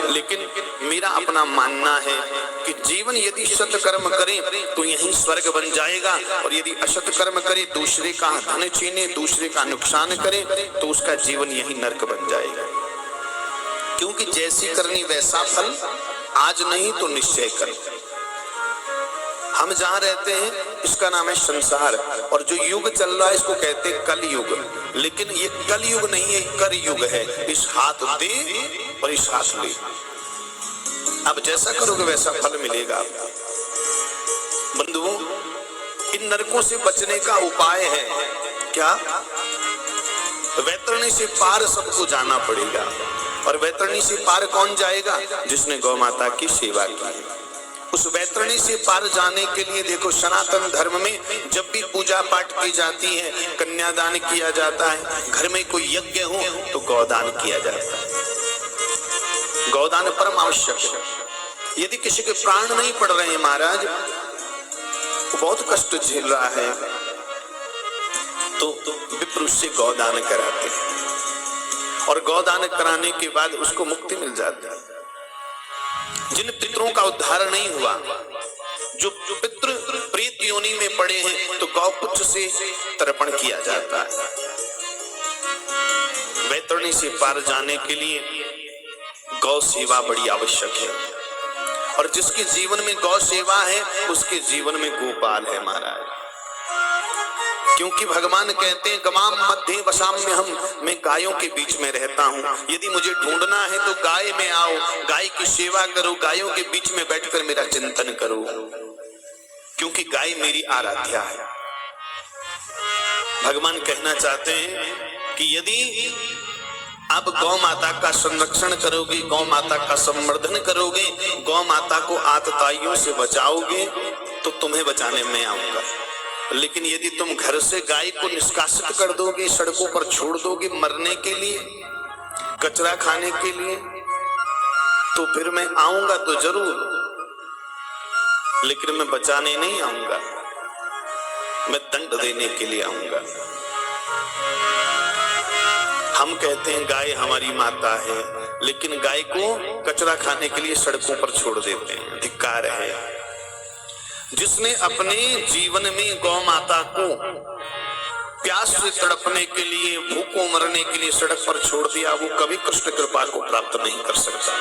लेकिन मेरा अपना मानना है कि जीवन यदि सत कर्म करे तो यही स्वर्ग बन जाएगा, और यदि असत कर्म करे, दूसरे का धन छीने, दूसरे का नुकसान करे, तो उसका जीवन यही नरक बन जाएगा। क्योंकि जैसी करनी वैसा फल, आज नहीं तो निश्चय कर। हम जहां रहते हैं इसका नाम है संसार, और जो युग चल रहा है इसको कहते हैं कल युग। लेकिन ये कल युग नहीं है, कर युग है। इस हाथ दे और इस हाथ ले, अब जैसा करोगे वैसा फल मिलेगा। बंधुओं, इन नरकों से बचने का उपाय है क्या? वैतरणी से पार सबको जाना पड़ेगा। और वैतरणी से पार कौन जाएगा? जिसने गौ माता की सेवा की। उस वैतरणी से पार जाने के लिए देखो, सनातन धर्म में जब भी पूजा पाठ की जाती है, कन्यादान किया जाता है, घर में कोई यज्ञ हो तो गौदान किया जाता है। गौदान परम आवश्यक है। यदि किसी के प्राण नहीं पड़ रहे हैं महाराज, वो बहुत कष्ट झेल रहा है, तो विप्र उससे गौदान कराते हैं, और गौदान कराने के बाद उसको मुक्ति मिल जाती है। जिन पितरों का उद्धार नहीं हुआ, जो पितृ प्रेत योनि में पड़े हैं, तो गौपुत्र से तर्पण किया जाता है। वैतरणी से पार जाने के लिए गौ सेवा बड़ी आवश्यक है, और जिसके जीवन में गौ सेवा है उसके जीवन में गोपाल है महाराज। क्योंकि भगवान कहते हैं गमाम मध्य वसाम्य हम, मैं गायों के बीच में रहता हूँ। यदि मुझे ढूंढना है तो गाय में आओ, गाय की सेवा करो, गायों के बीच में बैठकर मेरा चिंतन करो, क्योंकि गाय मेरी आराध्या है। भगवान कहना चाहते हैं कि यदि आप गौ माता का संरक्षण करोगे, गौ माता का संवर्धन करोगे, गौ माता को आतताइयों से बचाओगे, तो तुम्हें बचाने में आऊंगा। लेकिन यदि तुम घर से गाय को निष्कासित कर दोगे, सड़कों पर छोड़ दोगे मरने के लिए, कचरा खाने के लिए, तो फिर मैं आऊंगा तो जरूर, लेकिन मैं बचाने नहीं आऊंगा, मैं दंड देने के लिए आऊंगा। हम कहते हैं गाय हमारी माता है, लेकिन गाय को कचरा खाने के लिए सड़कों पर छोड़ देते हैं। धिक्कार है। जिसने अपने जीवन में गौ माता को प्यास से तड़पने के लिए, भूखों मरने के लिए सड़क पर छोड़ दिया, वो कभी कृष्ण कृपा को प्राप्त नहीं कर सकता।